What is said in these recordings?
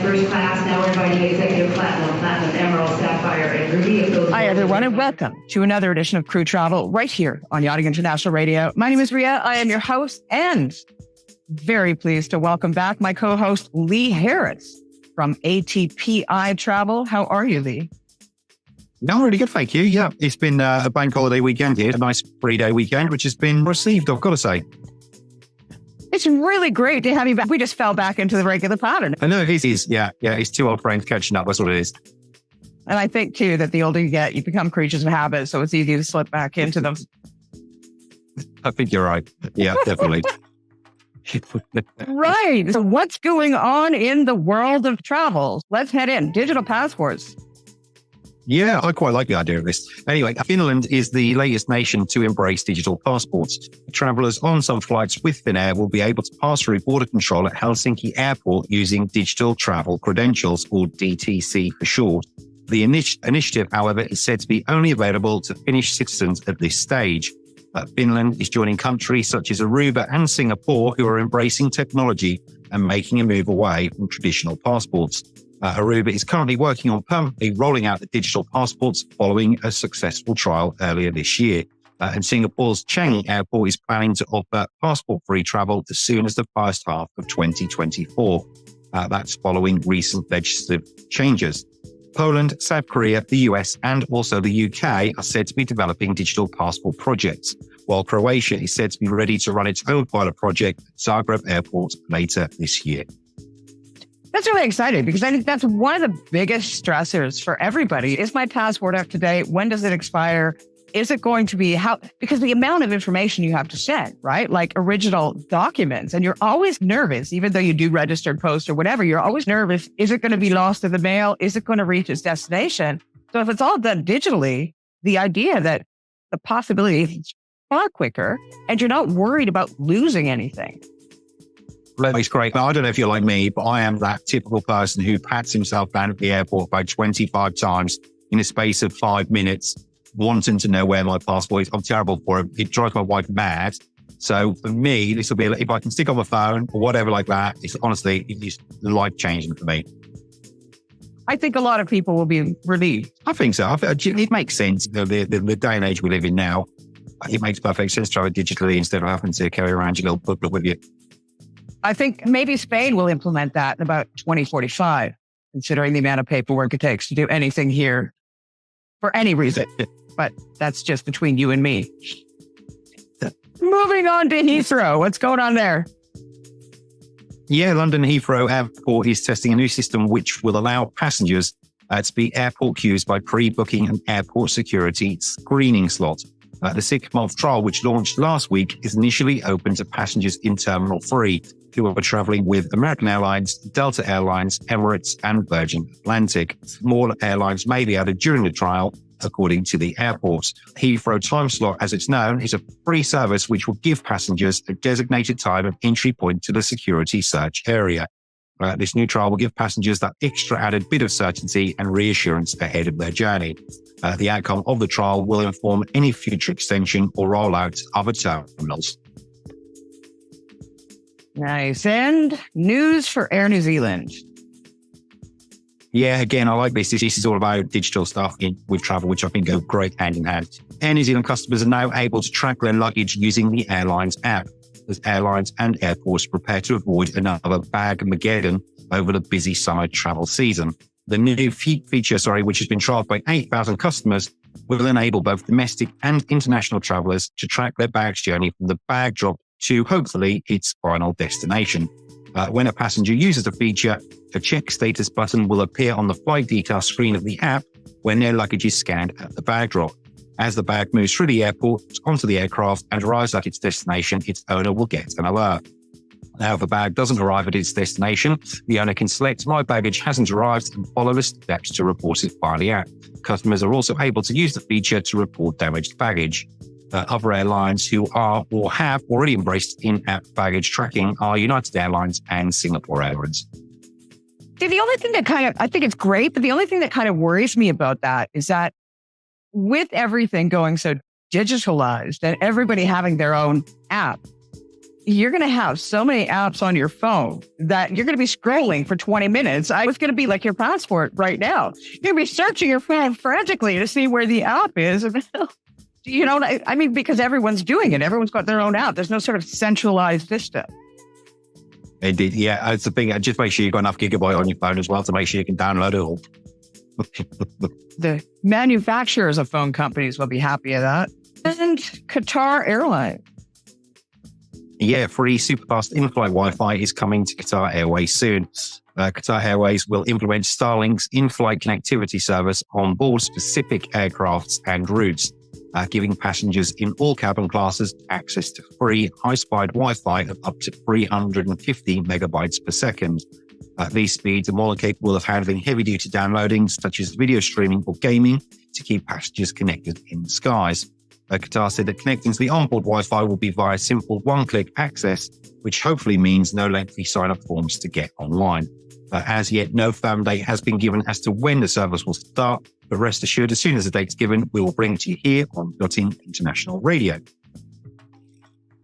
First class, now we're inviting executive platinum, emerald, sapphire, and ruby. Hi, everyone, and welcome to another edition of Crew Travel right here on Yachting International Radio. My name is Ria. I am your host and very pleased to welcome back my co-host, Lee Harris from ATPI Travel. How are you, Lee? No, really good, thank you. Yeah, it's been a bank holiday weekend here, a nice 3-day weekend, which has been received, I've got to say. It's really great to have you back. We just fell back into the regular pattern. I know it is. Yeah, it's two old friends catching up. That's what it is. And I think, too, that the older you get, you become creatures of habit, so it's easy to slip back into them. I think you're right. Yeah, definitely. Right. So what's going on in the world of travel? Let's head in. Digital passports. Yeah, I quite like the idea of this. Anyway, Finland is the latest nation to embrace digital passports. Travellers on some flights with Finnair will be able to pass through border control at Helsinki Airport using digital travel credentials, or DTC for short. The initiative, however, is said to be only available to Finnish citizens at this stage. Finland is joining countries such as Aruba and Singapore, who are embracing technology and making a move away from traditional passports. Aruba is currently working on permanently rolling out the digital passports following a successful trial earlier this year. And Singapore's Changi Airport is planning to offer passport-free travel as soon as the first half of 2024. That's following recent legislative changes. Poland, South Korea, the US, and also the UK are said to be developing digital passport projects, while Croatia is said to be ready to run its own pilot project at Zagreb Airport later this year. That's really exciting because I think that's one of the biggest stressors for everybody. Is my passport up to date? When does it expire? Is it going to be because the amount of information you have to send, right? Like original documents, and you're always nervous, even though you do registered post or whatever, you're always nervous. Is it going to be lost in the mail? Is it going to reach its destination? So if it's all done digitally, the idea that the possibility is far quicker and you're not worried about losing anything. It's great. I don't know if you're like me, but I am that typical person who pats himself down at the airport about 25 times in a space of 5 minutes, wanting to know where my passport is. I'm terrible for it. It drives my wife mad. So for me, this will be, if I can stick on my phone or whatever like that, it's life-changing for me. I think a lot of people will be relieved. I think so. It makes sense. The day and age we live in now, it makes perfect sense to have it digitally instead of having to carry around your little booklet with you. I think maybe Spain will implement that in about 2045, considering the amount of paperwork it takes to do anything here for any reason. But that's just between you and me. Moving on to Heathrow. What's going on there? Yeah, London Heathrow Airport is testing a new system which will allow passengers to be airport queues by pre-booking an airport security screening slot. The 6-month trial, which launched last week, is initially open to passengers in Terminal 3 who are traveling with American Airlines, Delta Airlines, Emirates, and Virgin Atlantic. More airlines may be added during the trial, according to the airport. Heathrow Time Slot, as it's known, is a free service which will give passengers a designated time of entry point to the security search area. This new trial will give passengers that extra added bit of certainty and reassurance ahead of their journey. The outcome of the trial will inform any future extension or rollout to other terminals. Nice. And news for Air New Zealand. Yeah, again, I like this. This is all about digital stuff with travel, which I think go great hand in hand. Air New Zealand customers are now able to track their luggage using the airline's app, as airlines and airports prepare to avoid another bag-mageddon over the busy summer travel season. The new feature, which has been trialed by 8,000 customers, will enable both domestic and international travelers to track their bag's journey from the bag drop to, hopefully, its final destination. When a passenger uses the feature, a check status button will appear on the flight details screen of the app when their luggage is scanned at the bag drop. As the bag moves through the airport, onto the aircraft, and arrives at its destination, its owner will get an alert. Now, if the bag doesn't arrive at its destination, the owner can select My Baggage Hasn't Arrived and follow the steps to report it via the app. Customers are also able to use the feature to report damaged baggage. Other airlines who are or have already embraced in-app baggage tracking are United Airlines and Singapore Airlines. See, the only thing that I think it's great, but the only thing that kind of worries me about that is that with everything going so digitalized and everybody having their own app, you're going to have so many apps on your phone that you're going to be scrolling for 20 minutes. It's going to be like your passport right now. You're going to be searching your phone frantically to see where the app is. You know, I mean, because everyone's doing it. Everyone's got their own app. There's no sort of centralized system. Indeed. Yeah, that's the thing. Just make sure you've got enough gigabyte on your phone as well to make sure you can download it all. The manufacturers of phone companies will be happy at that. And Qatar Airways. Yeah, free superfast in-flight Wi-Fi is coming to Qatar Airways soon. Qatar Airways will implement Starlink's in-flight connectivity service on board specific aircrafts and routes, giving passengers in all cabin classes access to free high-speed Wi-Fi of up to 350 megabytes per second. These speeds are more than capable of handling heavy-duty downloading, such as video streaming or gaming, to keep passengers connected in the skies. Qatar said that connecting to the onboard Wi-Fi will be via simple one-click access, which hopefully means no lengthy sign-up forms to get online. As yet, no firm date has been given as to when the service will start, but rest assured, as soon as the date's given, we will bring it to you here on Yachting International Radio.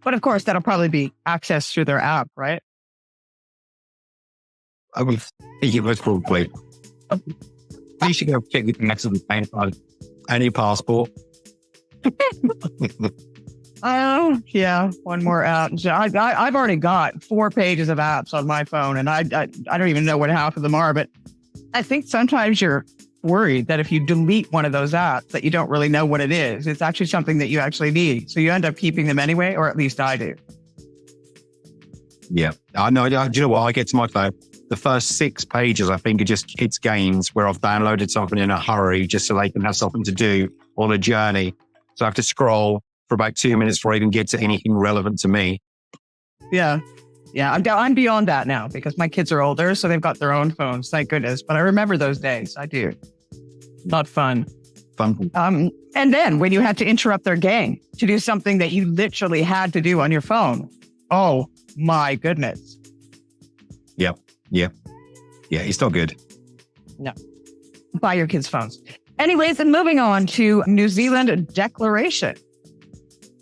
But of course, that'll probably be accessed through their app, right? I will think it was probably. You should go check the connection with any passport. Oh, yeah. One more app. So I've already got 4 pages of apps on my phone, and I don't even know what half of them are. But I think sometimes you're worried that if you delete one of those apps, that you don't really know what it is. It's actually something that you actually need. So you end up keeping them anyway, or at least I do. Yeah. I know. Do you know what? I get to my phone. The first 6 pages, I think, are just kids' games where I've downloaded something in a hurry just so they can have something to do on a journey. So I have to scroll for about 2 minutes before I even get to anything relevant to me. Yeah. Yeah. I'm beyond that now because my kids are older, so they've got their own phones. Thank goodness. But I remember those days. I do. Not fun. And then when you had to interrupt their game to do something that you literally had to do on your phone. Oh, my goodness. Yep. Yeah. Yeah. It's not good. No. Buy your kids' phones. Anyways, and moving on to New Zealand declaration.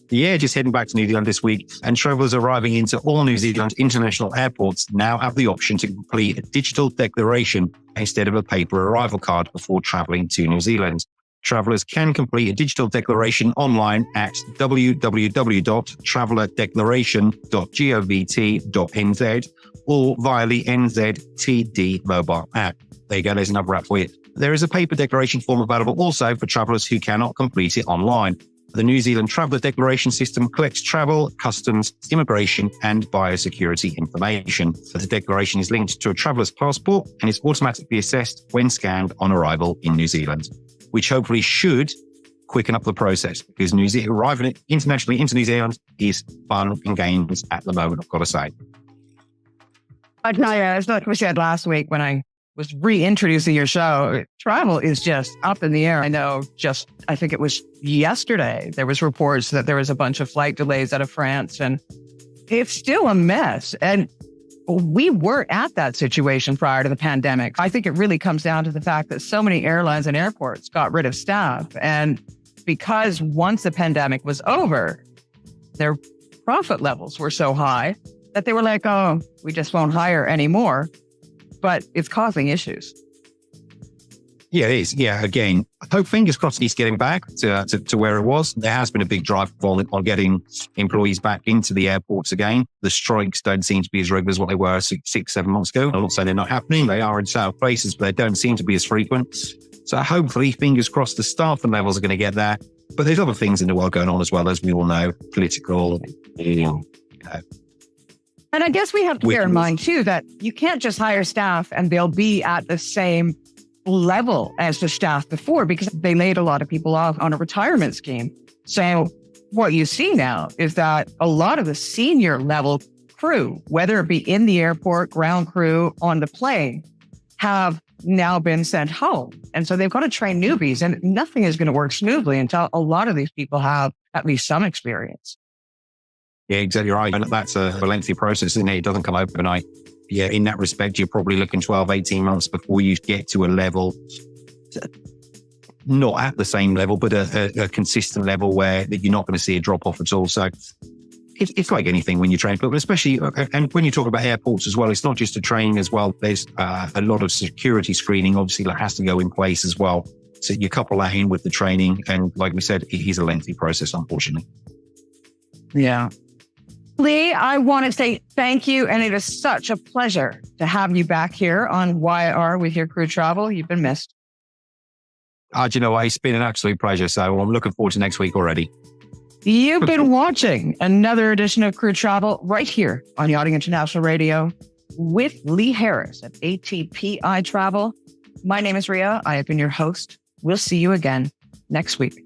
Yeah, just heading back to New Zealand this week, and travellers arriving into all New Zealand international airports now have the option to complete a digital declaration instead of a paper arrival card before travelling to New Zealand. Travellers can complete a digital declaration online at www.travelerdeclaration.govt.nz or via the NZTD mobile app. There you go, there's another app for you. There is a paper declaration form available also for travellers who cannot complete it online. The New Zealand Traveller Declaration System collects travel, customs, immigration, and biosecurity information. So the declaration is linked to a traveller's passport and is automatically assessed when scanned on arrival in New Zealand, which hopefully should quicken up the process because arriving internationally into New Zealand is fun and games at the moment, I've got to say. I tell you, it's like we said last week when I was reintroducing your show, travel is just up in the air. I know I think it was yesterday, there was reports that there was a bunch of flight delays out of France and it's still a mess. And we were at that situation prior to the pandemic. I think it really comes down to the fact that so many airlines and airports got rid of staff. And because once the pandemic was over, their profit levels were so high that they were like, oh, we just won't hire anymore. But it's causing issues. Yeah, it is. Yeah, again, I hope fingers crossed he's getting back to where it was. There has been a big drive on getting employees back into the airports again. The strikes don't seem to be as regular as what they were 6-7 months ago. I'm not saying they're not happening. They are in south places, but they don't seem to be as frequent. So hopefully, fingers crossed, the staffing levels are going to get there. But there's other things in the world going on as well, as we all know, political, And I guess we have to bear in mind, too, that you can't just hire staff and they'll be at the same level as the staff before because they laid a lot of people off on a retirement scheme. So what you see now is that a lot of the senior level crew, whether it be in the airport, ground crew, on the plane, have now been sent home. And so they've got to train newbies and nothing is going to work smoothly until a lot of these people have at least some experience. Yeah, exactly right. And that's a lengthy process, isn't it? It doesn't come overnight. Yeah, in that respect, you're probably looking 12, 18 months before you get to a level, not at the same level, but a consistent level where you're not going to see a drop off at all. So it's like anything when you train, but especially, and when you talk about airports as well, it's not just a training as well. There's a lot of security screening, obviously, that has to go in place as well. So you couple that in with the training. And like we said, it is a lengthy process, unfortunately. Yeah. Lee, I want to say thank you. And it is such a pleasure to have you back here on YR with your crew travel. You've been missed. Do you know what? It's been an absolute pleasure. So I'm looking forward to next week already. You've been watching another edition of Crew Travel right here on Yachting International Radio with Lee Harris at ATPI Travel. My name is Ria. I have been your host. We'll see you again next week.